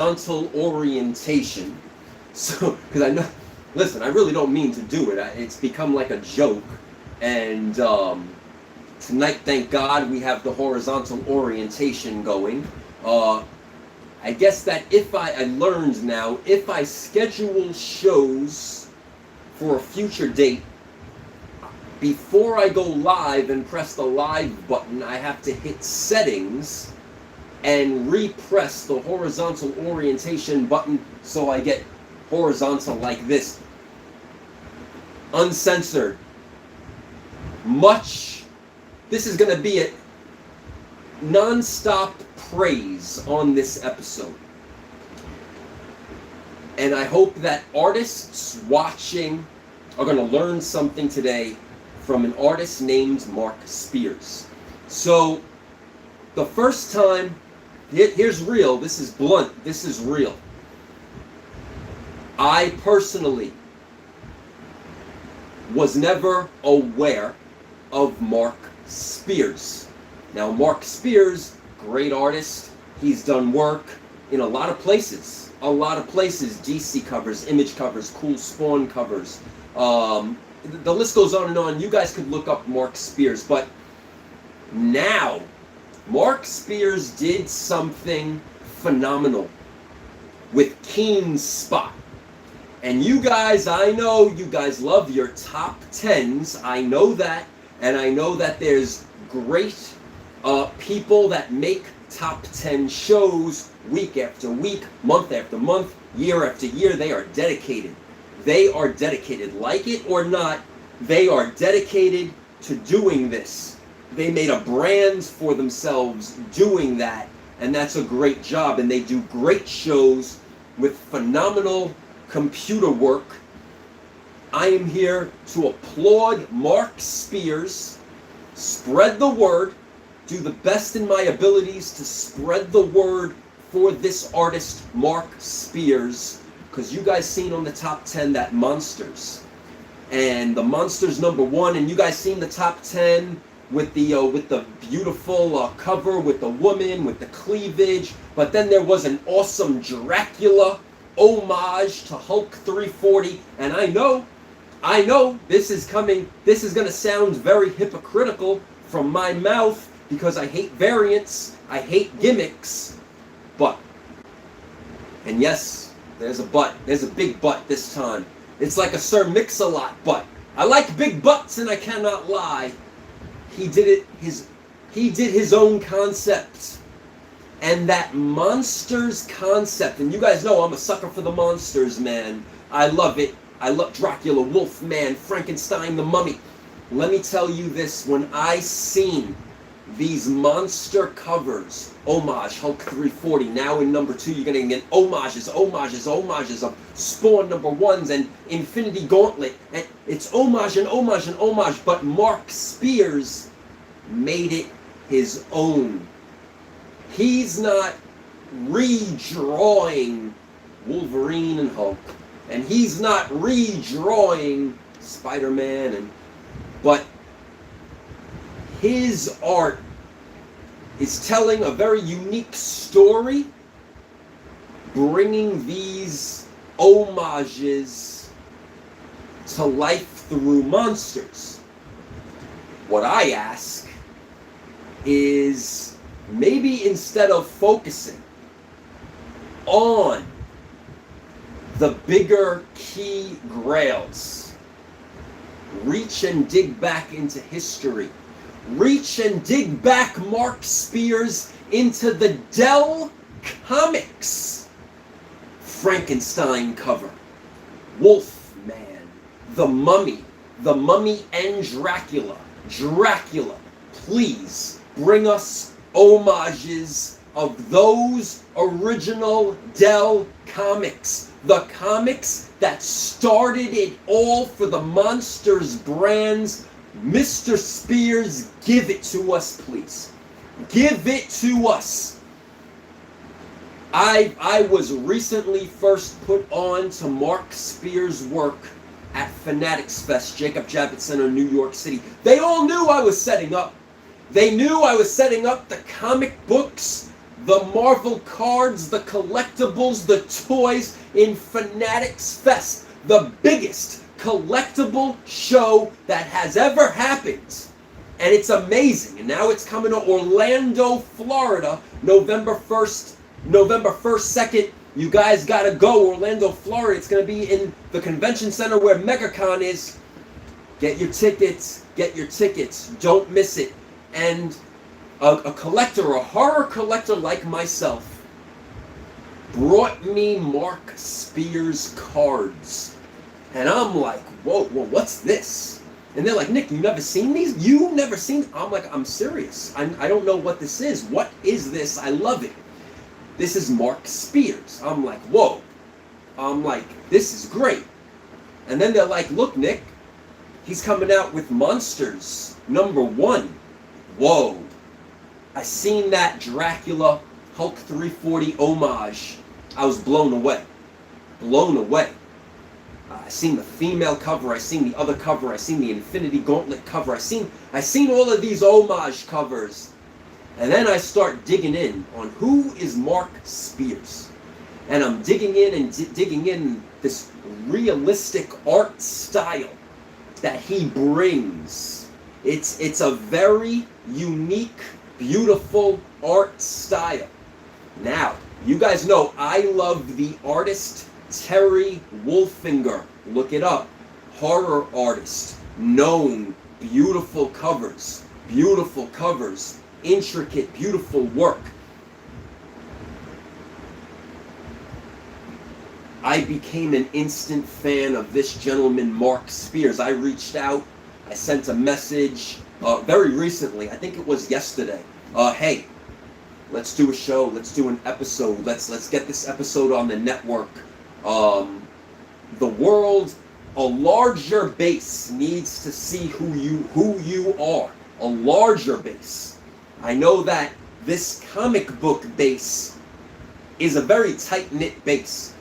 horizontal orientation. So, because I know, listen, I really don't mean to do it. It's become like a joke. And tonight, thank God, we have the horizontal orientation going. I guess that I learned now, if I schedule shows for a future date, before I go live and press the live button, I have to hit settings and repress the horizontal orientation button so I get horizontal like this. Uncensored. This is going to be a non-stop praise on this episode. And I hope that artists watching are going to learn something today from an artist named Mark Spears. So, the first time, here's real, this is blunt, this is real. I personally was never aware of Mark Spears. Now, Mark Spears, great artist, he's done work in a lot of places, DC covers, Image covers, Cool Spawn covers, the list goes on and on. You guys could look up Mark Spears, but now Mark Spears did something phenomenal with Keen's Spot. And you guys, I know you guys love your top 10s. I know that. And I know that there's great people that make top 10 shows week after week, month after month, year after year. They are dedicated. They are dedicated. Like it or not, they are dedicated to doing this. They made a brand for themselves doing that, and that's a great job. And they do great shows with phenomenal computer work. I am here to applaud Mark Spears, spread the word, do the best in my abilities to spread the word for this artist, Mark Spears, because you guys seen on the top 10 that Monsters. And the Monsters #1, and you guys seen the top 10 with the beautiful cover with the woman, with the cleavage, but then there was an awesome Dracula homage to Hulk 340, and I know, this is going to sound very hypocritical from my mouth, because I hate variants, I hate gimmicks, but, and yes, there's a but, there's a big but this time. It's like a Sir Mix-a-Lot but. I like big butts and I cannot lie. He did his own concept. And that Monsters concept, and you guys know I'm a sucker for the Monsters, man. I love it. I love Dracula, Wolfman, Frankenstein, the Mummy. Let me tell you this, when I seen these monster covers, homage, Hulk 340, now in #2 you're going to get homages of Spawn #1s and Infinity Gauntlet, and it's homage and homage and homage, but Mark Spears made it his own. He's not redrawing Wolverine and Hulk, and he's not redrawing Spider-Man, but his art is telling a very unique story, bringing these homages to life through monsters. What I ask is, maybe instead of focusing on the bigger key grails, reach and dig back into history. Reach and dig back Mark Spears into the Dell Comics Frankenstein cover, Wolfman, the Mummy and Dracula. Dracula, please bring us homages of those original Dell comics. The comics that started it all for the Monsters brands. Mr. Spears, give it to us, please. Give it to us. I was recently first put on to Mark Spears' work at Fanatics Fest, Jacob Javits Center, New York City. They all knew I was setting up. They knew I was setting up the comic books the Marvel cards, the collectibles, the toys in Fanatics Fest, the biggest collectible show that has ever happened. And it's amazing. And now it's coming to Orlando, Florida, November 1st, 2nd. You guys gotta go. Orlando, Florida. It's gonna be in the convention center where MegaCon is. Get your tickets. Get your tickets. Don't miss it. And a collector, a horror collector like myself, brought me Mark Spears cards. And I'm like, whoa, what's this? And they're like, Nick, you never seen these? You've never seen? I'm like, I'm serious. I don't know what this is. What is this? I love it. This is Mark Spears. I'm like, whoa. I'm like, this is great. And then they're like, look, Nick, he's coming out with Monsters #1. Whoa. I seen that Dracula Hulk 340 homage. I was blown away. Blown away. I seen the female cover, I seen the other cover, I seen the Infinity Gauntlet cover, I seen all of these homage covers. And then I start digging in on who is Mark Spears. And I'm digging in and digging in this realistic art style that he brings. It's a very unique, beautiful art style. Now, you guys know I love the artist Terry Wolfinger. Look it up. Horror artist. Known. Beautiful covers. Beautiful covers. Intricate, beautiful work. I became an instant fan of this gentleman, Mark Spears. I reached out. I sent a message very recently. I think it was yesterday. Hey, let's do a show. Let's do an episode. Let's get this episode on the network. The world, a larger base needs to see who you are. A larger base. I know that this comic book base is a very tight-knit base.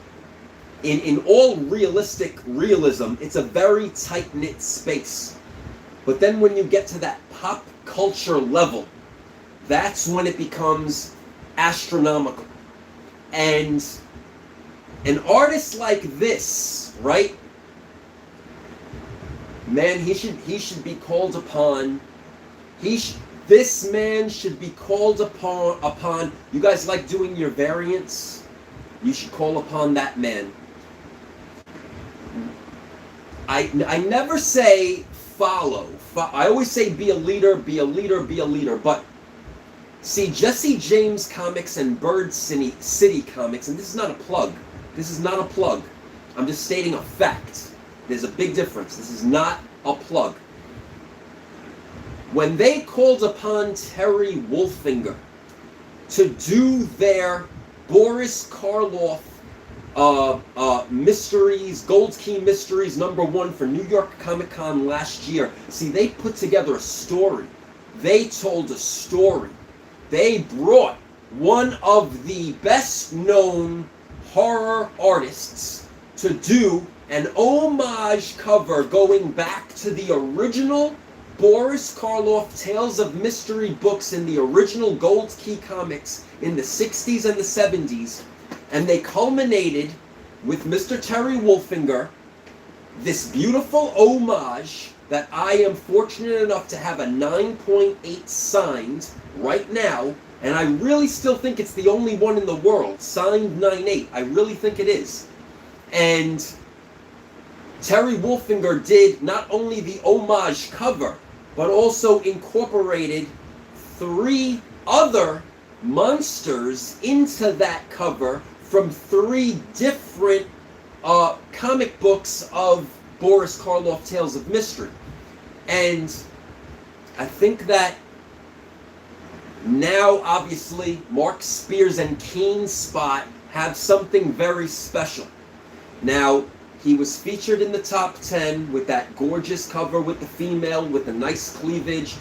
In all realistic realism, it's a very tight-knit space. But then when you get to that pop culture level, that's when it becomes astronomical. And an artist like this, right? Man, he should be called upon. This man should be called upon. You guys like doing your variants? You should call upon that man. I never say follow. I always say be a leader, be a leader, be a leader. But see, Jesse James Comics and Bird City Comics, and this is not a plug. This is not a plug. I'm just stating a fact. There's a big difference. This is not a plug. When they called upon Terry Wolfinger to do their Boris Karloff Mysteries, Gold Key Mysteries #1 for New York Comic Con last year, see, they put together a story. They told a story. They brought one of the best known horror artists to do an homage cover going back to the original Boris Karloff Tales of Mystery books in the original Gold Key comics in the 60s and the 70s. And they culminated with Mr. Terry Wolfinger, this beautiful homage that I am fortunate enough to have a 9.8 signed right now. And I really still think it's the only one in the world, signed 9.8. I really think it is. And Terry Wolfinger did not only the homage cover, but also incorporated 3 other monsters into that cover from 3 different comic books of Boris Karloff Tales of Mystery. And I think that now, obviously, Mark Spears and Keen Spot have something very special. Now, he was featured in the top 10 with that gorgeous cover with the female with the nice cleavage.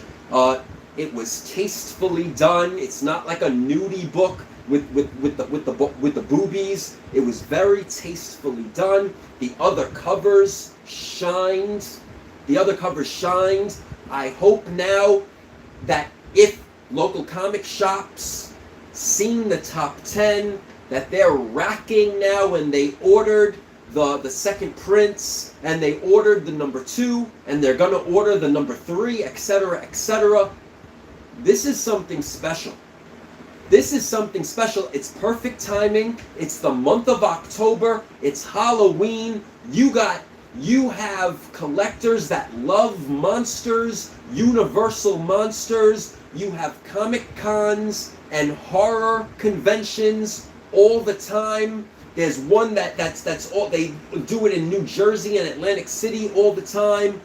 It was tastefully done. It's not like a nudie book with the boobies. It was very tastefully done. The other covers shined. I hope now that if local comic shops seen the top 10, that they're racking now, and they ordered the second prints, and they ordered the number 2, and they're going to order the number 3, etc., etc. This is something special. This is something special. It's perfect timing. It's the month of October. It's Halloween. You have collectors that love monsters, universal monsters. You have Comic Cons and horror conventions all the time. There's one that's all, they do it in New Jersey and Atlantic City all the time.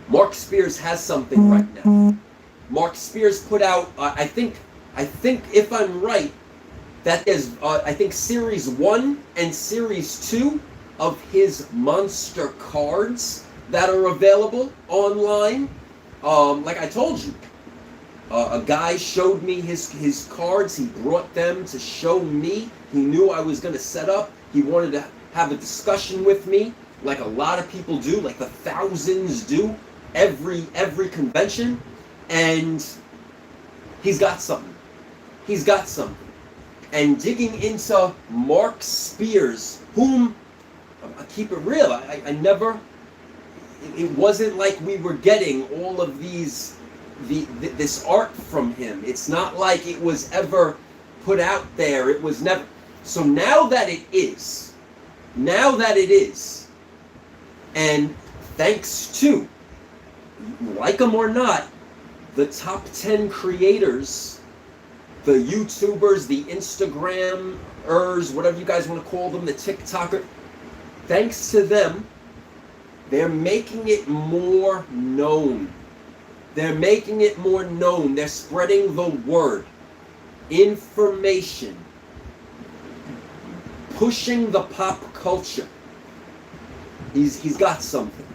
Mark Spears has something right now. Mark Spears put out, I think if I'm right, that there's I think Series 1 and Series 2 of his monster cards that are available online. Like I told you, a guy showed me his cards. He brought them to show me. He knew I was going to set up. He wanted to have a discussion with me, like a lot of people do, like the thousands do every convention. And he's got something. He's got something. And digging into Mark Spears, whom, I keep it real, I never, it wasn't like we were getting all of this art from him. It's not like it was ever put out there. It was never. So now that it is, and thanks to, like them or not, the top 10 creators, the YouTubers, the Instagrammers, whatever you guys want to call them, the TikToker, thanks to them, they're making it more known. They're making it more known. They're spreading the word. Information. Pushing the pop culture. He's got something.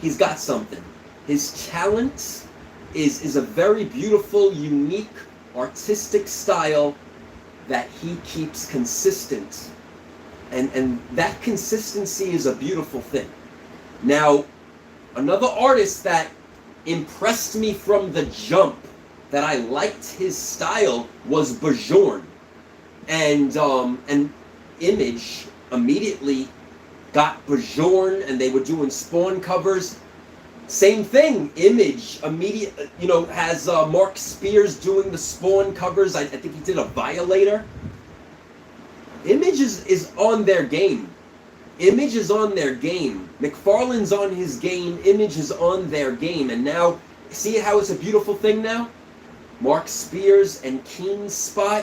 He's got something. His talent is a very beautiful, unique, artistic style that he keeps consistent. And that consistency is a beautiful thing. Now, another artist that impressed me from the jump, that I liked his style, was Bajorn. And Image immediately got Bajorn, and they were doing Spawn covers. Same thing, Image has Mark Spears doing the Spawn covers. I think he did a Violator. Image is on their game. Image is on their game. McFarlane's on his game. Image is on their game. And now, see how it's a beautiful thing now? Mark Spears and Keen Spot.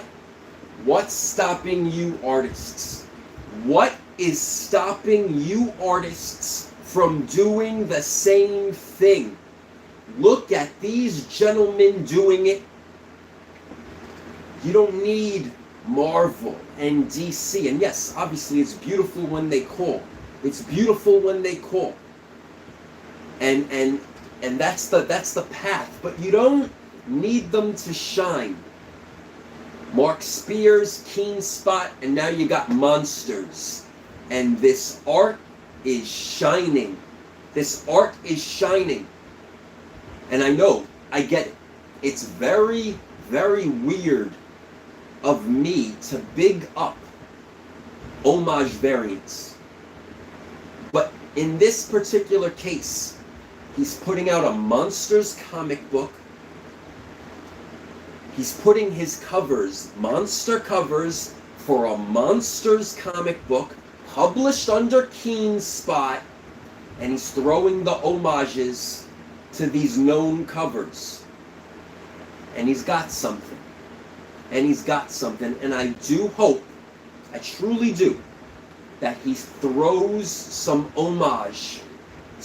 What's stopping you artists? What is stopping you artists from doing the same thing? Look at these gentlemen doing it. You don't need Marvel and DC. And yes, obviously it's beautiful when they call. It's beautiful when they call. And that's the path. But you don't need them to shine. Mark Spears, Keen Spot, and now you got Monsters. And this art is shining. This art is shining. And I know, I get it. It's very, very weird of me to big up homage variants. But in this particular case, he's putting out a Monsters comic book. He's putting his covers, monster covers, for a Monsters comic book, published under Keen Spot, and he's throwing the homages to these known covers. And he's got something. And he's got something. And I do hope, I truly do, that he throws some homage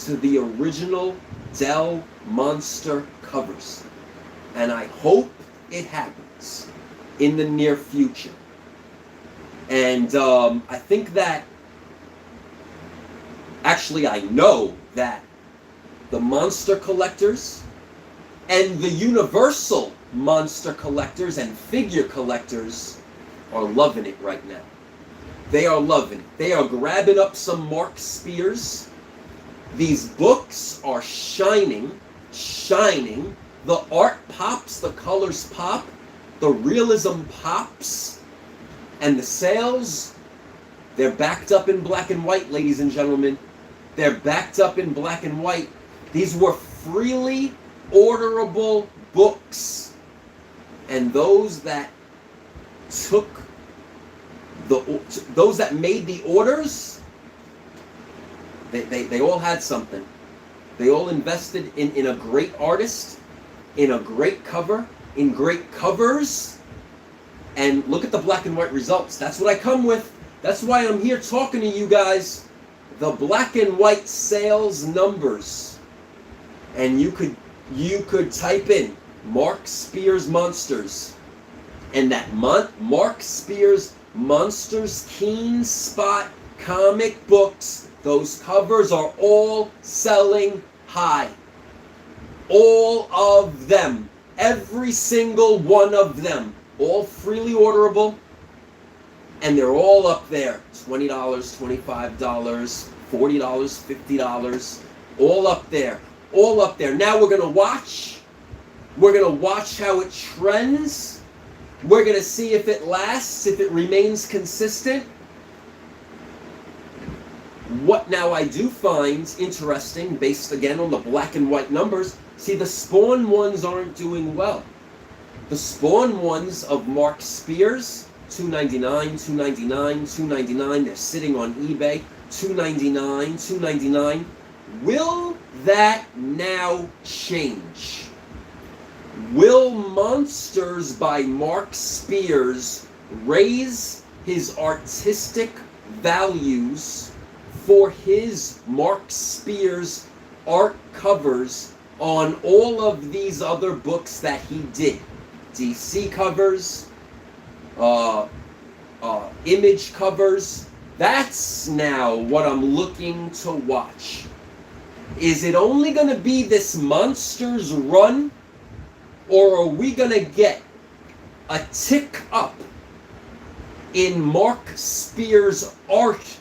to the original Dell Monster covers. And I hope it happens in the near future. And I think that, actually I know that the monster collectors and the universal monster collectors and figure collectors are loving it right now. They are loving it. They are grabbing up some Mark Spears. These books are shining. The art pops, the colors pop. the realism pops, and the sales, they're backed up in black and white, ladies and gentlemen. They're backed up in black and white. These were freely orderable books. And those that made the orders, they all had something. They all invested in a great artist, in a great cover, in great covers. And look at the black and white results. That's what I come with. That's why I'm here talking to you guys. The black and white sales numbers. And you could type in Mark Spears Monsters. And that Mark Spears Monsters Keen Spot comic books, those covers are all selling high. All of them. Every single one of them. All freely orderable. And they're all up there. $20, $25, $40, $50. All up there. All up there. Now we're going to watch. We're going to watch how it trends. We're going to see if it lasts, if it remains consistent. What now I do find interesting, based again on the black and white numbers, see the Spawn ones aren't doing well. The Spawn ones of Mark Spears, $2.99, $2.99, $2.99. They're sitting on eBay, $2.99, $2.99. Will that now change? Will Monsters by Mark Spears raise his artistic values for his Mark Spears art covers on all of these other books that he did? DC covers, image covers. That's now what I'm looking to watch. Is it only going to be this Monsters run, or are we going to get a tick up in Mark Spears art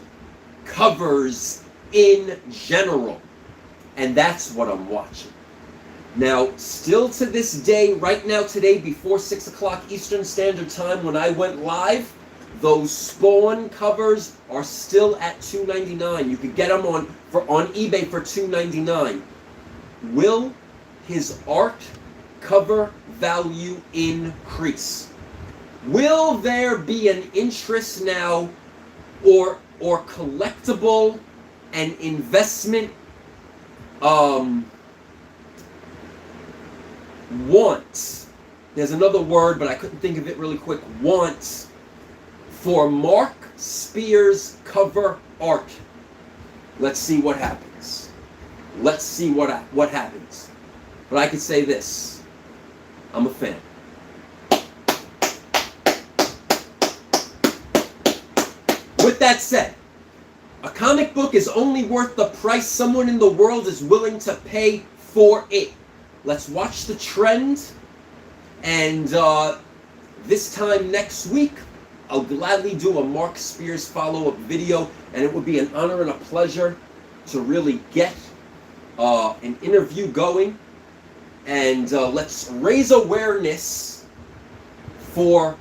covers in general? And that's what I'm watching. Now, still to this day, right now today, before 6 o'clock Eastern Standard Time, when I went live, those Spawn covers are still at $2.99. You could get them on eBay for $2.99. Will his art cover value increase? Will there be an interest now, or collectible and investment want? There's another word, but I couldn't think of it really quick. Want for Mark Spears cover art. Let's see what happens. Let's see what happens. But I could say this. I'm a fan. With that said, a comic book is only worth the price someone in the world is willing to pay for it. Let's watch the trend, and this time next week, I'll gladly do a Mark Spears follow-up video, and it would be an honor and a pleasure to really get an interview going, and let's raise awareness for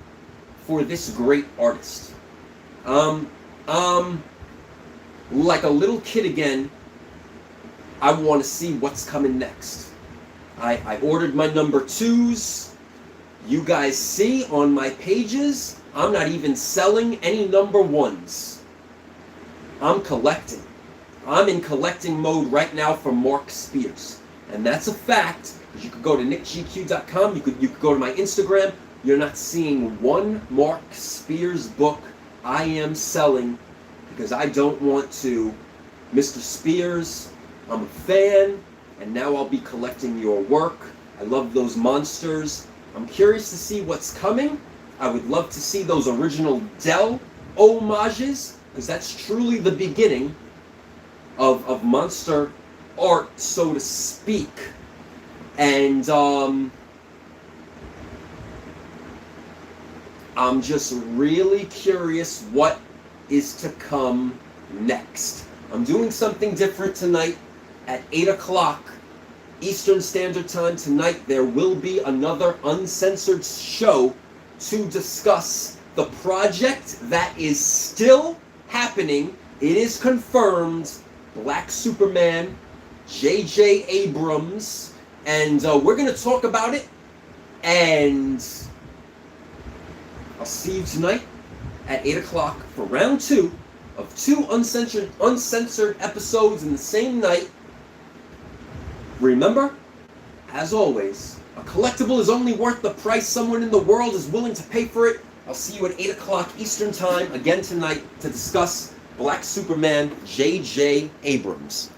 this great artist. Like a little kid again, I want to see what's coming next. I ordered my number 2s. You guys see on my pages, I'm not even selling any number 1s. I'm collecting. I'm in collecting mode right now for Mark Spears. And that's a fact. You could go to nickgq.com, you could go to my Instagram. You're not seeing one Mark Spears book I am selling because I don't want to. Mr. Spears, I'm a fan, and now I'll be collecting your work. I love those monsters. I'm curious to see what's coming. I would love to see those original Dell homages, because that's truly the beginning of monster art, so to speak. And I'm just really curious what is to come next. I'm doing something different tonight at 8 o'clock Eastern Standard Time. Tonight there will be another Uncensored show to discuss the project that is still happening. It is confirmed. Black Superman, J.J. Abrams, and we're going to talk about it. And I'll see you tonight at 8 o'clock for round 2 of 2 uncensored episodes in the same night. Remember, as always, a collectible is only worth the price someone in the world is willing to pay for it. I'll see you at 8 o'clock Eastern Time again tonight to discuss Black Superman, J.J. Abrams.